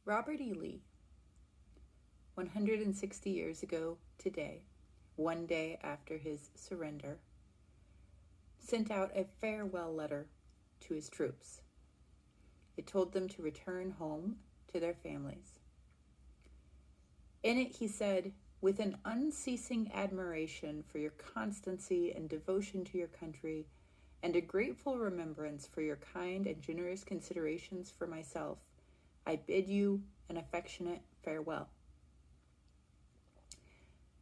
Robert E. Lee, 160 years ago today, one day after his surrender, sent out a farewell letter to his troops. It told them to return home to their families. In it, he said, "With an unceasing admiration for your constancy and devotion to your country, and a grateful remembrance for your kind and generous considerations for myself, I bid you an affectionate farewell."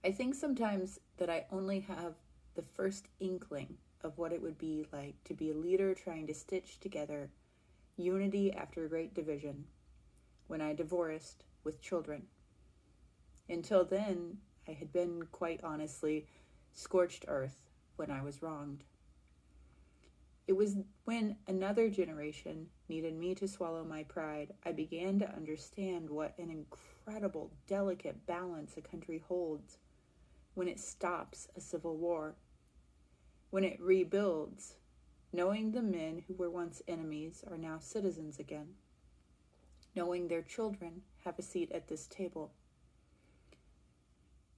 I think sometimes that I only have the first inkling of what it would be like to be a leader trying to stitch together unity after great division when I divorced with children. Until then, I had been, quite honestly, scorched earth when I was wronged. It was when another generation needed me to swallow my pride, I began to understand what an incredible, delicate balance a country holds when it stops a civil war, when it rebuilds, knowing the men who were once enemies are now citizens again, knowing their children have a seat at this table.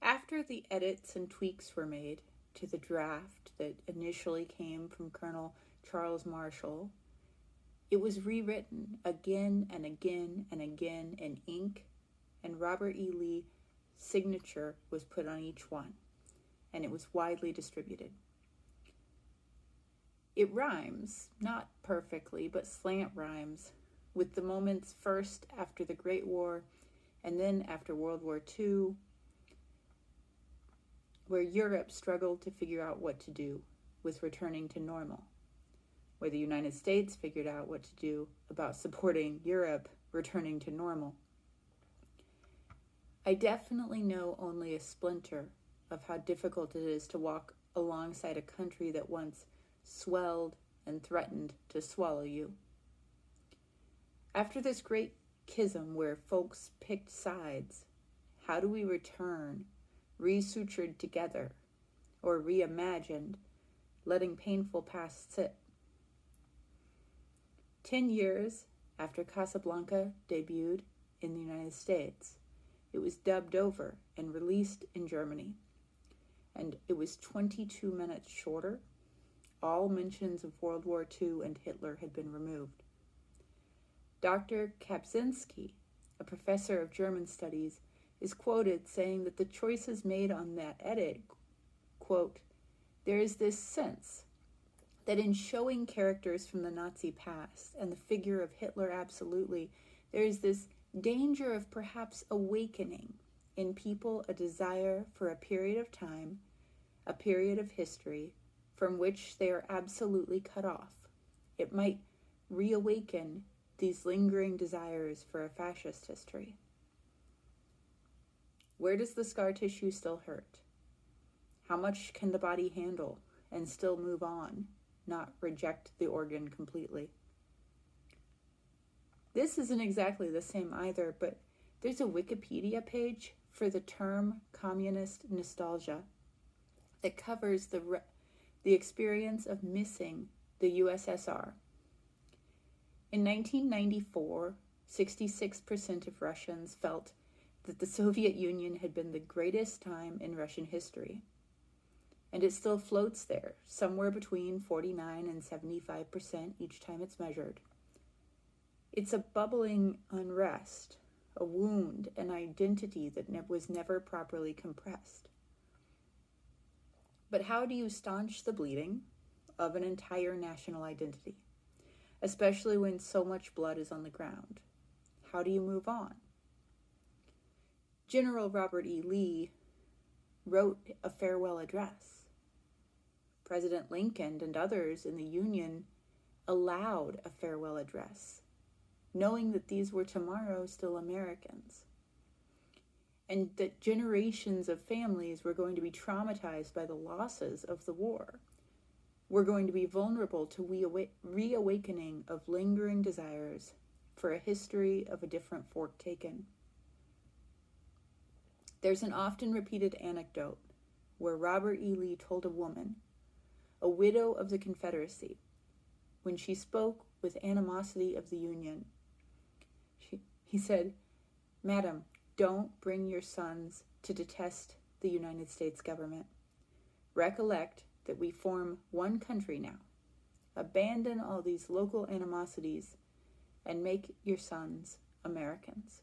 After the edits and tweaks were made to the draft that initially came from Colonel Charles Marshall, it was rewritten again and again and again in ink, and Robert E. Lee's signature was put on each one, and it was widely distributed. It rhymes, not perfectly, but slant rhymes, with the moments first after the Great War and then after World War II, where Europe struggled to figure out what to do with returning to normal, where the United States figured out what to do about supporting Europe returning to normal. I definitely know only a splinter of how difficult it is to walk alongside a country that once swelled and threatened to swallow you. After this great schism where folks picked sides, how do we return, resutured together, or reimagined, letting painful past sit? 10 years after Casablanca debuted in the United States, it was dubbed over and released in Germany, and it was 22 minutes shorter. All mentions of World War II and Hitler had been removed. Dr. Kapczynski, a professor of German studies, is quoted saying that the choices made on that edit, quote, "There is this sense that in showing characters from the Nazi past and the figure of Hitler absolutely, there is this danger of perhaps awakening in people a desire for a period of time, a period of history, from which they are absolutely cut off. It might reawaken these lingering desires for a fascist history." Where does the scar tissue still hurt? How much can the body handle and still move on, not reject the organ completely? This isn't exactly the same either, but there's a Wikipedia page for the term communist nostalgia that covers the experience of missing the USSR. In 1994, 66% of Russians felt that the Soviet Union had been the greatest time in Russian history. And it still floats there, somewhere between 49 and 75% each time it's measured. It's a bubbling unrest, a wound, an identity that was never properly compressed. But how do you staunch the bleeding of an entire national identity, especially when so much blood is on the ground? How do you move on? General Robert E. Lee wrote a farewell address. President Lincoln and others in the Union allowed a farewell address, knowing that these were tomorrow still Americans, and that generations of families were going to be traumatized by the losses of the war. We're going to be vulnerable to reawakening of lingering desires for a history of a different fork taken. There's an often repeated anecdote where Robert E. Lee told a woman, a widow of the Confederacy, when she spoke with animosity of the Union, he said, Madam, don't bring your sons to detest the United States government. Recollect that we form one country now. Abandon all these local animosities and make your sons Americans.